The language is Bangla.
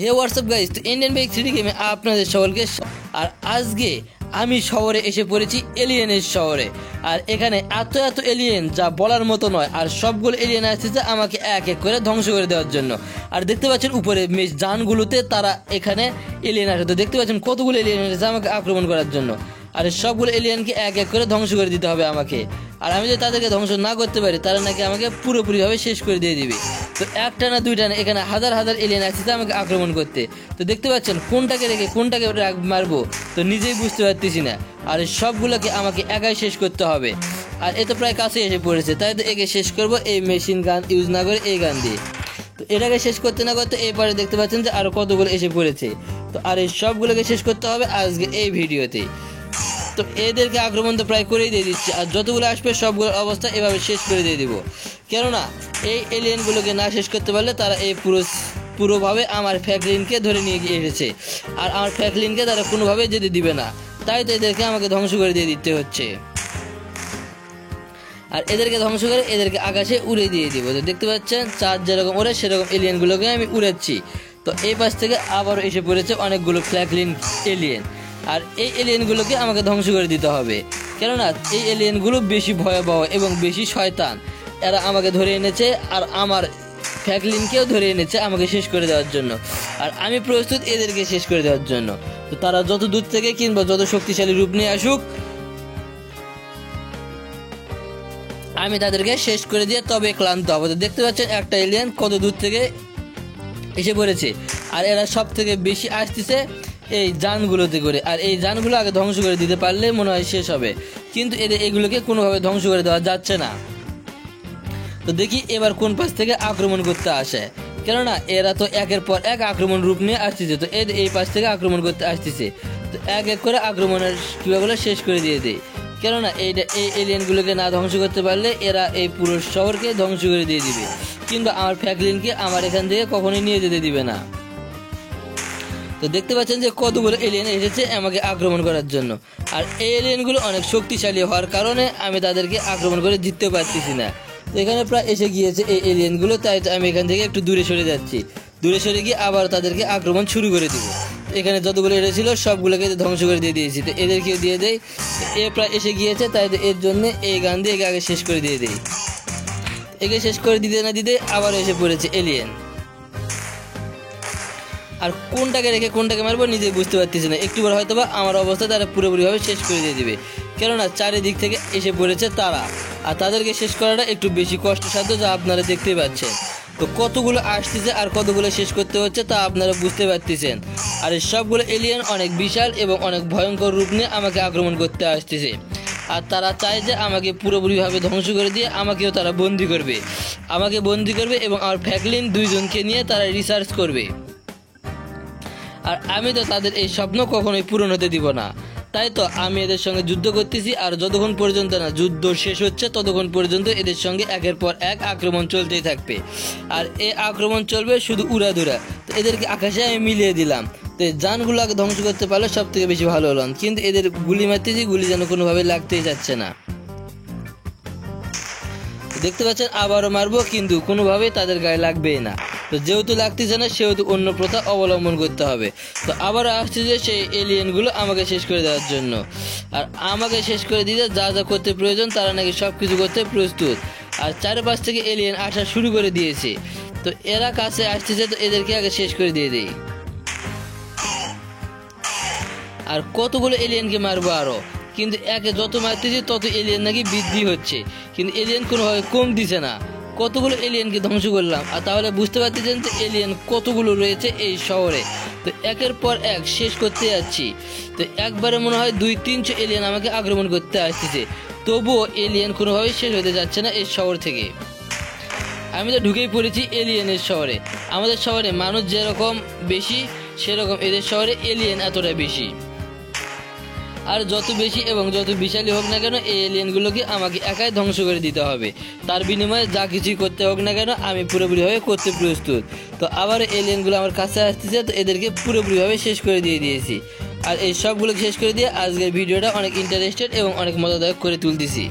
হে হোয়াটসঅ্যাপ গাইস, তো ইন্ডিয়ান বাইক 3D গেমে আপনাদের সকলকে আর আজকে আমি শহরে এসে পড়েছি এলিয়েনের শহরে। আর এখানে এত এত এলিয়েন যা বলার মতো নয়। আর সবগুলো এলিয়েন আসছে আমাকে এক এক করে ধ্বংস করে দেওয়ার জন্য। আর দেখতে পাচ্ছেন উপরে যানগুলোতে তারা এখানে এলিয়েন আসে। তো দেখতে পাচ্ছেন কতগুলো এলিয়েন এসেছে আমাকে আক্রমণ করার জন্য। আর সবগুলো এলিয়েনকে এক এক করে ধ্বংস করে দিতে হবে আমাকে। আর আমি যদি তাদেরকে ধ্বংস না করতে পারি তারা নাকি আমাকে পুরোপুরিভাবে শেষ করে দিয়ে দিবে। তো একটা না দুইটা না, এখানে হাজার হাজার এলিয়েন আসছে আমাকে আক্রমণ করতে। তো দেখতে পাচ্ছেন কোনটাকে রেখে কোনটাকে মারবো তো নিজেই বুঝতে পারতেছি না। আর সবগুলোকে আমাকে একাই শেষ করতে হবে। আর এ তো প্রায় কাছে এসে পড়েছে, তাই তো একে শেষ করব এই মেশিন গান ইউজ না করে এই গান দিয়ে। তো এটাকে শেষ করতে না করতে এই পরে দেখতে পাচ্ছেন যে আরও কতগুলো এসে পড়েছে। তো আর এই সবগুলোকে শেষ করতে হবে আজকে এই ভিডিওতে। তো এদেরকে আক্রমণ তো প্রায় করেই দিয়ে দিচ্ছি। আর যতগুলো আসবে সবগুলোর অবস্থা এভাবে শেষ করে দিয়ে দিব। কেননা এই এলিয়েনগুলোকে না শেষ করতে পারলে তারা এই পুরোভাবে আমার ফ্যাকলিনকে ধরে নিয়ে গিয়ে এসেছে। আর আমার ফ্যাকলিনকে তারা কোনোভাবে যেতে দিবে না, তাই তো এদেরকে আমাকে ধ্বংস করে দিয়ে দিতে হচ্ছে। আর এদেরকে ধ্বংস করে এদেরকে আকাশে উড়ে দিয়ে দিব। তো দেখতে পাচ্ছেন চাঁদ যেরকম ওড়ে সেরকম এলিয়েনগুলোকে আমি উড়াচ্ছি। তো এই পাশ থেকে আবারও এসে পড়েছে অনেকগুলো ফ্ল্যাকলিন এলিয়েন। আর এই এলিয়েনগুলোকে আমাকে ধ্বংস করে দিতে হবে, কেননা এই এলিয়েনগুলো বেশি ভয়াবহ এবং বেশি শয়তান। এরা আমাকে ধরে এনেছে আর আমার ফ্যাকলিনকেও ধরে এনেছে আমাকে শেষ করে দেওয়ার জন্য। আর আমি প্রস্তুত এদেরকে শেষ করে দেওয়ার জন্য। তো তারা যত দূর থেকে কিংবা যত শক্তিশালী রূপ নিয়ে আসুক আমি তাদেরকে শেষ করে দিয়ে তবে ক্লান্ত হবো। তো দেখতে পাচ্ছেন একটা এলিয়েন কত দূর থেকে এসে পড়েছে। আর এরা সব থেকে বেশি আসতেছে এই যানগুলোতে করে। আর এই যানগুলো আগে ধ্বংস করে দিতে পারলে মনে হয় শেষ হবে, কিন্তু এদের এগুলোকে কোনোভাবে ধ্বংস করে দেওয়া যাচ্ছে না। তো দেখি এবার কোন পাশ থেকে আক্রমণ করতে আসে, কেননা এরা তো একের পর এক আক্রমণ রূপ নিয়ে আসতেছে। তো এই পাশ থেকে আক্রমণ করতে আসতেছে। তো এক এক করে আক্রমণের ক্রিয়াগুলো শেষ করে দিয়ে দেয়, কেননা এই এলিয়েনগুলোকে না ধ্বংস করতে পারলে এরা এই পুরো শহরকে ধ্বংস করে দিয়ে দিবে, কিন্তু আমার ফ্যাকলিনকে আমার এখান থেকে কখনোই নিয়ে যেতে দিবে না। তো দেখতে পাচ্ছেন যে কতগুলো এলিয়েন এসেছে আমাকে আক্রমণ করার জন্য। আর এই এলিয়েনগুলো অনেক শক্তিশালী হওয়ার কারণে আমি তাদেরকে আক্রমণ করে জিততে পারতেছি না। তো এখানে প্রায় এসে গিয়েছে এই এলিয়েনগুলো, তাই তো আমি এখান থেকে একটু দূরে সরে যাচ্ছি। দূরে সরে গিয়ে আবার তাদেরকে আক্রমণ শুরু করে দিব। এখানে যতগুলো এরা ছিল সবগুলোকে ধ্বংস করে দিয়ে দিয়েছি। তো এদেরকেও দিয়ে দেয়। এ প্রায় এসে গিয়েছে, তাই তো এর জন্য এই গান দিয়ে একে আগে শেষ করে দিয়ে দেয়। একে শেষ করে দিতে না দিতে আবার এসে পড়েছে এলিয়েন। আর কোনটাকে রেখে কোনটাকে মারবো নিজে বুঝতে পারতেছি না। একটু পর হয়তো বা আমার অবস্থা তারা পুরোপুরিভাবে শেষ করে দিয়ে দিবে, কেননা চারিদিক থেকে এসে পড়েছে তারা। আর তাদেরকে শেষ করাটা একটু বেশি কষ্টসাধ্য, যা আপনারা দেখতে পাচ্ছেন। তো কতগুলো আসতেছে আর কতগুলো শেষ করতে হচ্ছে তা আপনারা বুঝতে পারতেছেন। আর এই সবগুলো এলিয়েন অনেক বিশাল এবং অনেক ভয়ঙ্কর রূপ নিয়ে আমাকে আক্রমণ করতে আসতেছে। আর তারা চায় যে আমাকে পুরোপুরিভাবে ধ্বংস করে দিয়ে আমাকেও তারা বন্দি করবে, এবং আমার ফ্যাকলিন দুইজনকে নিয়ে তারা রিসার্চ করবে। আর আমি তো তাদের এই স্বপ্ন কখনোই পূরণ হতে দিব না, তাই তো আমি এদের সঙ্গে যুদ্ধ করতেছি। আর যতক্ষণ পর্যন্ত না যুদ্ধ শেষ হচ্ছে ততক্ষণ পর্যন্ত এদের সঙ্গে একের পর এক আক্রমণ চলতেই থাকবে। আর এই আক্রমণ চলবে শুধু উড়াধুরা। তো এদেরকে আকাশে আমি মিলিয়ে দিলাম। তো এই যানগুলো আগে ধ্বংস করতে পারলে সব থেকে বেশি ভালো হলো, কিন্তু এদের গুলি মারতেছি, গুলি যেন কোনোভাবে লাগতেই যাচ্ছে না। দেখতে পাচ্ছেন আবারও মারবো, কিন্তু কোনোভাবেই তাদের গায়ে লাগবেই না। তো যেহেতু লাগতেছে না সেহেতু অন্য প্রথা অবলম্বন করতে হবে। তো আবারও আসছে যে সেই এলিয়েনগুলো আমাকে শেষ করে দেওয়ার জন্য। আর আমাকে শেষ করে দিতে যা যা করতে প্রয়োজন তারা নাকি সব কিছু করতে প্রস্তুত। আর চারপাশ থেকে এলিয়েন আসা শুরু করে দিয়েছে। তো এরা কাছে আসতেছে, তো এদেরকে আগে শেষ করে দিয়ে দেই। আর কতগুলো এলিয়েনকে মারবো আরও, কিন্তু একে যত মারতেছি তত এলিয়েন নাকি বৃদ্ধি হচ্ছে, কিন্তু এলিয়েন কোনোভাবে কম দিছে না। কতগুলো এলিয়েনকে ধ্বংস করলাম, আর তাহলে বুঝতে পারতেছেন যে এলিয়েন কতগুলো রয়েছে এই শহরে। তো একের পর এক শেষ করতে যাচ্ছি। তো একবারে মনে হয় 200-300 এলিয়েন আমাকে আক্রমণ করতে আসতেছে, তবুও এলিয়েন কোনোভাবেই শেষ হতে যাচ্ছে না এই শহর থেকে। আমি তো ঢুকেই পড়েছি এলিয়েনের শহরে। আমাদের শহরে মানুষ যেরকম বেশি সেরকম এদের শহরে এলিয়েন এতটা বেশি। আর যত বেশি এবং যত বিশালী হোক না কেন এই এলিয়েনগুলোকে আমাকে একাই ধ্বংস করে দিতে হবে। তার বিনিময়ে যা কিছুই করতে হোক না কেন আমি পুরোপুরিভাবে করতে প্রস্তুত। তো আবার এলিয়েনগুলো আমার কাছে আসতেছে, তো এদেরকে পুরোপুরিভাবে শেষ করে দিয়ে দিয়েছি। আর এই সবগুলোকে শেষ করে দিয়ে আজকের ভিডিওটা অনেক ইন্টারেস্টেড এবং অনেক মজাদায়ক করে তুলতেছি।